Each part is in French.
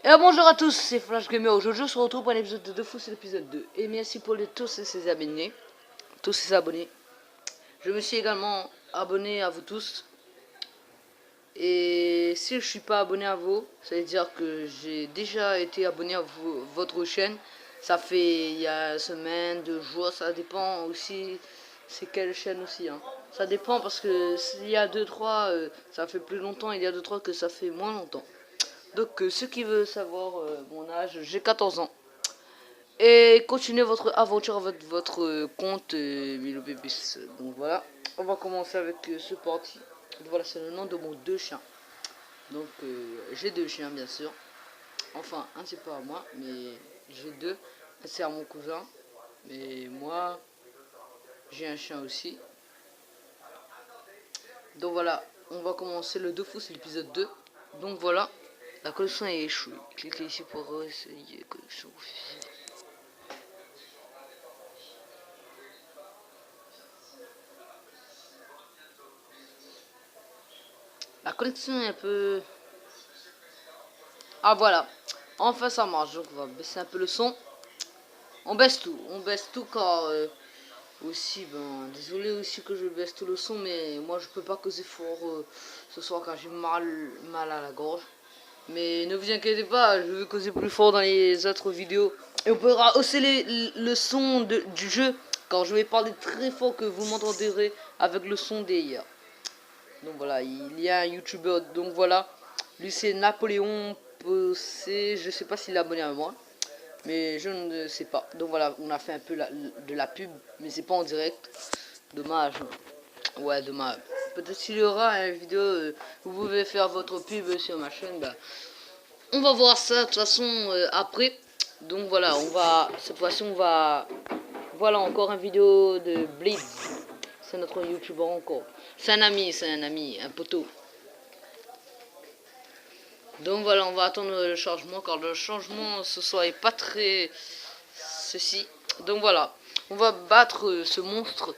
Et bonjour à tous, c'est Flash Gamer. Aujourd'hui, on se retrouve pour un épisode de Fou, c'est l'épisode 2. Et merci pour tous ces abonnés. Tous ces abonnés. Je me suis également abonné à vous tous. Et si je suis pas abonné à vous, ça veut dire que j'ai déjà été abonné à votre chaîne. Ça fait il y a une semaine, 2 jours, ça dépend aussi. C'est quelle chaîne aussi, hein. Ça dépend parce que s'il y a 2-3, ça fait plus longtemps. Il y a 2-3 que ça fait moins longtemps. Donc ceux qui veulent savoir mon âge, j'ai 14 ans. Et continuez votre aventure avec votre compte Milo Bébis. Donc voilà, on va commencer avec ce parti. Voilà, c'est le nom de mon 2 chiens. Donc j'ai 2 chiens bien sûr. Enfin, un c'est pas à moi, mais j'ai 2. Un c'est à mon cousin. Mais moi, j'ai un chien aussi. Donc voilà, on va commencer le 2 fou, c'est l'épisode 2. Donc voilà, la connexion est échouée. Cliquez ici pour essayer connexion. La connexion est un peu... Ah voilà, enfin ça marche. Donc on va baisser un peu le son. On baisse tout car aussi, ben désolé aussi que je baisse tout le son, mais moi je peux pas causer fort ce soir car j'ai mal à la gorge. Mais ne vous inquiétez pas, je vais causer plus fort dans les autres vidéos. Et on pourra hausser le son du jeu car je vais parler très fort que vous m'entendrez avec le son des IA. Donc voilà, il y a un youtubeur, donc voilà, lui c'est Napoléon Possé, je sais pas s'il est abonné à moi, mais je ne sais pas. Donc voilà, on a fait un peu de la pub, mais c'est pas en direct, dommage. Ouais, dommage. Peut-être s'il y aura une vidéo, vous pouvez faire votre pub sur ma chaîne, bah, on va voir ça de toute façon après. Donc voilà, cette fois-ci on va, voilà encore une vidéo de Blitz. C'est notre youtubeur encore. C'est un ami, un poteau. Donc voilà, on va attendre le changement car le changement ce soir est pas très ceci. Donc voilà, on va battre ce monstre.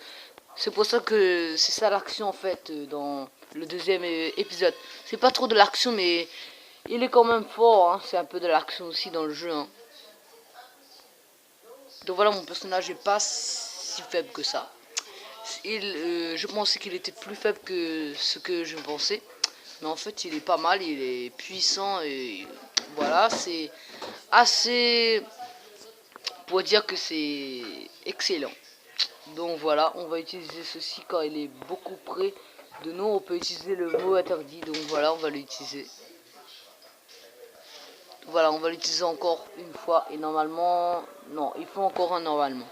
C'est pour ça que c'est ça l'action en fait dans le deuxième épisode. C'est pas trop de l'action mais il est quand même fort, hein. C'est un peu de l'action aussi dans le jeu, hein. Donc voilà, mon personnage est pas si faible que ça. Je pensais qu'il était plus faible que ce que je pensais. Mais en fait, il est pas mal, il est puissant et voilà, c'est assez pour dire que c'est excellent. Donc voilà, on va utiliser ceci quand il est beaucoup près de nous. On peut utiliser le mot interdit, donc voilà, on va l'utiliser. Voilà, on va l'utiliser encore une fois et normalement, non, il faut encore un normalement.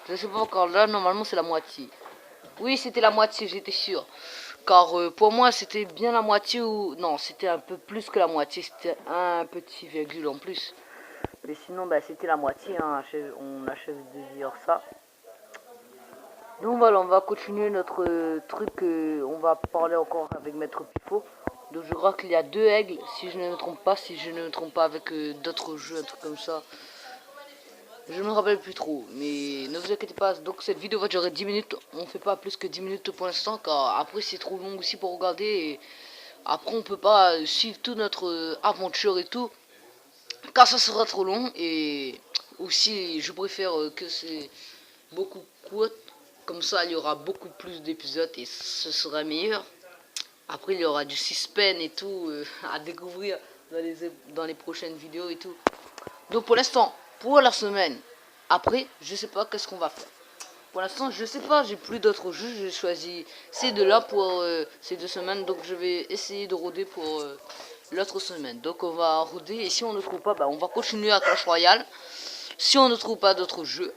Je sais pas encore, là normalement c'est la moitié. Oui, c'était la moitié, j'étais sûr. Car pour moi, c'était bien la moitié ou... Non, c'était un peu plus que la moitié. C'était un petit virgule en plus. Mais sinon, bah, c'était la moitié. Hein. On achève de dire ça. Donc voilà, on va continuer notre truc. On va parler encore avec Maître Pifo. Donc je crois qu'il y a 2 aigles, si je ne me trompe pas. Si je ne me trompe pas avec d'autres jeux, un truc comme ça. Je me rappelle plus trop, mais ne vous inquiétez pas. Donc cette vidéo va durer 10 minutes. On fait pas plus que 10 minutes pour l'instant, car après c'est trop long aussi pour regarder. Et après on peut pas suivre toute notre aventure et tout, car ça sera trop long. Et aussi je préfère que c'est beaucoup court. Comme ça il y aura beaucoup plus d'épisodes et ce sera meilleur. Après il y aura du suspense et tout à découvrir dans les prochaines vidéos et tout. Donc pour l'instant, pour la semaine après, je sais pas qu'est-ce qu'on va faire. Pour l'instant, je sais pas, j'ai plus d'autres jeux, j'ai choisi ces 2 là pour ces 2 semaines, donc je vais essayer de rôder pour l'autre semaine. Donc on va rôder et si on ne trouve pas, bah, on va continuer à Clash Royale. Si on ne trouve pas d'autres jeux,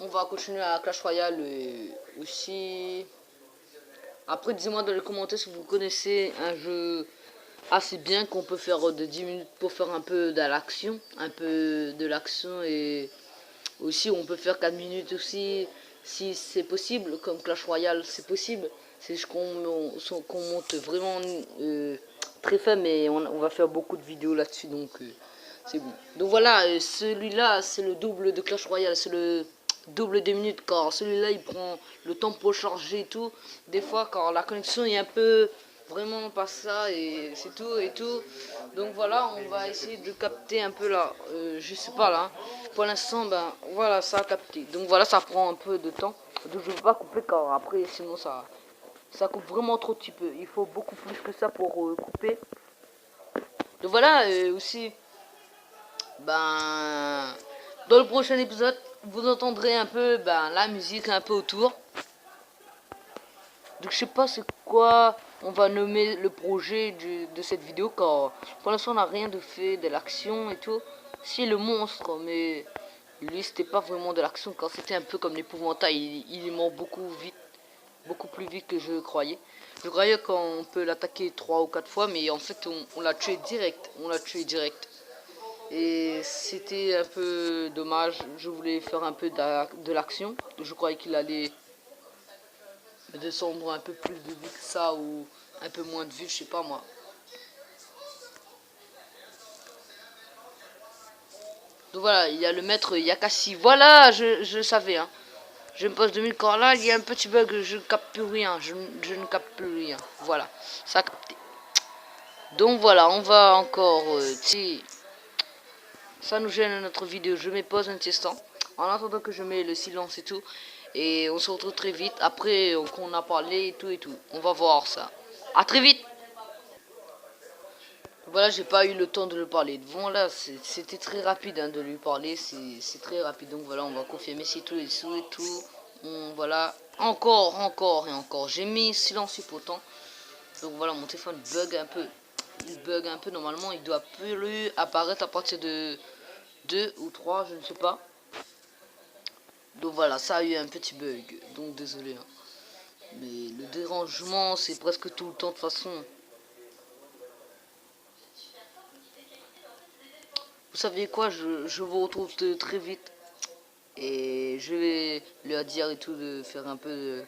on va continuer à Clash Royale aussi. Après, dites-moi dans les commentaires si vous connaissez un jeu assez bien qu'on peut faire de 10 minutes pour faire un peu de l'action. Un peu de l'action et aussi on peut faire 4 minutes aussi si c'est possible. Comme Clash Royale c'est possible. C'est juste qu'on monte vraiment très faible mais on va faire beaucoup de vidéos là-dessus donc c'est bon. Donc voilà, celui-là c'est le double de Clash Royale. C'est le double des minutes car celui-là il prend le temps pour charger et tout. Des fois quand la connexion est un peu vraiment pas ça et c'est tout et tout. Donc voilà, on va essayer de capter un peu là, je sais pas là. Pour l'instant, ben voilà, ça a capté. Donc voilà, ça prend un peu de temps. Donc je veux pas couper car après, sinon ça coupe vraiment trop petit peu. Il faut beaucoup plus que ça pour couper. Donc voilà, aussi, ben dans le prochain épisode, vous entendrez un peu ben, la musique un peu autour. Donc je sais pas c'est quoi on va nommer le projet de cette vidéo car pour l'instant on n'a rien de fait de l'action et tout. Si le monstre, mais lui c'était pas vraiment de l'action car c'était un peu comme l'épouvantail, il est mort beaucoup plus vite que je croyais. Je croyais qu'on peut l'attaquer 3 ou 4 fois mais en fait on l'a tué direct, Et c'était un peu dommage, je voulais faire un peu de l'action, je croyais qu'il allait descendre un peu plus de vie que ça ou un peu moins de vie, je sais pas moi. Donc voilà, il y a le maître Yakashi. Voilà, je savais. Hein. Je me pose 2000 quand là, il y a un petit bug, je ne capte plus rien. Je ne capte plus rien. Voilà, ça a capté. Donc voilà, on va encore... si ça nous gêne notre vidéo, je me pose un petit instant. En attendant que je mets le silence et tout. Et on se retrouve très vite. Après qu'on a parlé et tout et tout. On va voir ça. À très vite. Voilà, j'ai pas eu le temps de le parler. Bon, là, c'était très rapide hein, de lui parler. C'est très rapide. Donc voilà, on va confirmer si tout est sous et tout. Voilà. Encore et encore. J'ai mis silence pourtant. Donc voilà, mon téléphone bug un peu. Il bug un peu. Normalement, il doit plus apparaître à partir de 2 ou 3, je ne sais pas. Donc voilà, ça a eu un petit bug. Donc désolé. Hein. Mais le dérangement, c'est presque tout le temps de toute façon. Vous savez quoi, je vous retrouve très vite. Et je vais leur dire et tout de faire un peu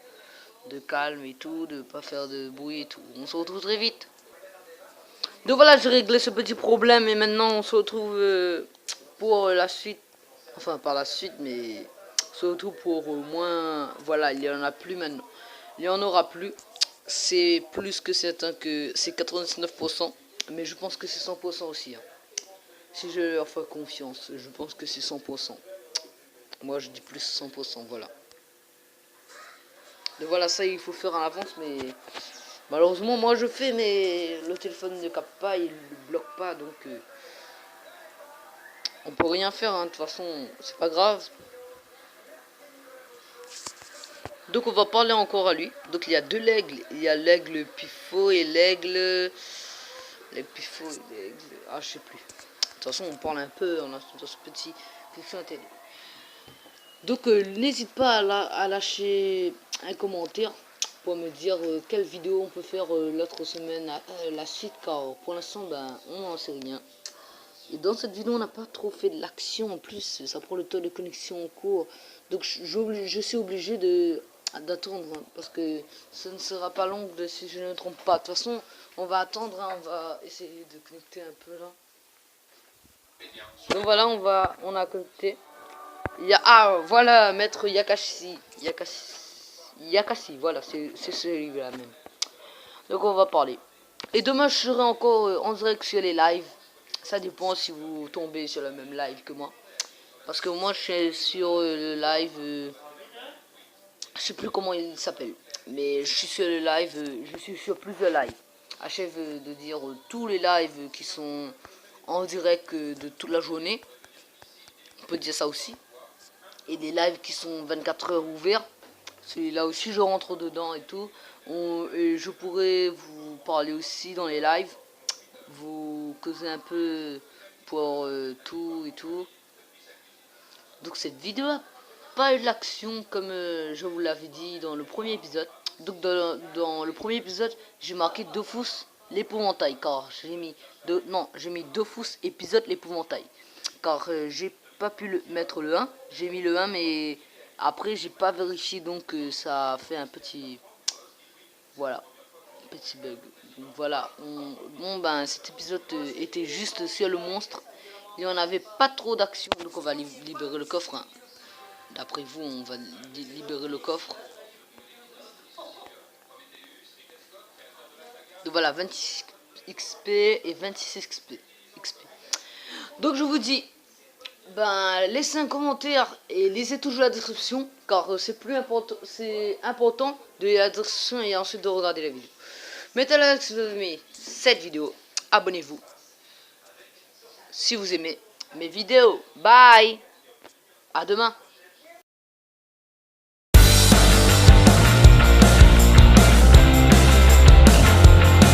de calme et tout, de pas faire de bruit et tout. On se retrouve très vite. Donc voilà, j'ai réglé ce petit problème et maintenant on se retrouve pour la suite. Enfin, par la suite, mais surtout pour au moins... Voilà, il n'y en a plus maintenant. Il n'y en aura plus. C'est plus que certain que c'est 99%. Mais je pense que c'est 100% aussi. Hein. Si je leur fais confiance, je pense que c'est 100%. Moi, je dis plus 100%, voilà. Donc voilà, ça, il faut faire en avance, mais... Malheureusement, moi, je fais, mais le téléphone ne capte pas, il ne bloque pas, donc... on peut rien faire, hein, de toute façon, c'est pas grave. Donc on va parler encore à lui. Donc il y a deux l'aigle. Il y a l'aigle pifo et l'aigle... Les pifo et l'aigle... Ah, je sais plus. De toute façon, on parle un peu, on a dans ce petit fiction télé. Donc n'hésite pas à lâcher un commentaire pour me dire quelle vidéo on peut faire l'autre semaine, la suite, car pour l'instant, ben, on n'en sait rien. Et dans cette vidéo, on n'a pas trop fait de l'action en plus, ça prend le temps de connexion en cours. Donc je suis obligé d'attendre, hein, parce que ce ne sera pas long si je ne me trompe pas. De toute façon, on va attendre, hein, on va essayer de connecter un peu là. Donc voilà, on a connecté. Ah, voilà, maître Yakashi, voilà, c'est celui-là même. Donc on va parler. Et demain, je serai encore en direct sur les lives. Ça dépend si vous tombez sur le même live que moi. Parce que moi, je suis sur le live... je sais plus comment il s'appelle. Mais je suis sur le live, je suis sur plusieurs lives. Achève de dire tous les lives qui sont en direct de toute la journée. On peut dire ça aussi. Et des lives qui sont 24 heures ouverts. Celui-là aussi, je rentre dedans et tout. Et je pourrais vous parler aussi dans les lives. Vous causer un peu pour tout et tout. Donc cette vidéo a pas eu de l'action comme je vous l'avais dit dans le premier épisode. Donc dans le premier épisode, j'ai marqué Dofus l'épouvantail car j'ai mis Dofus épisode l'épouvantail car j'ai pas pu mettre le 1, j'ai mis le 1 mais après j'ai pas vérifié donc ça a fait un petit voilà, petit bug. Donc voilà, bon ben cet épisode était juste sur le monstre. Il n'y en avait pas trop d'action donc on va libérer le coffre. Hein. D'après vous, on va libérer le coffre. Donc voilà, 26 XP et 26 XP. Donc je vous dis, ben laissez un commentaire et lisez toujours la description, car c'est plus important, c'est important de lire la description et ensuite de regarder la vidéo. Mettez un like si vous avez aimé cette vidéo, abonnez-vous si vous aimez mes vidéos. Bye, à demain.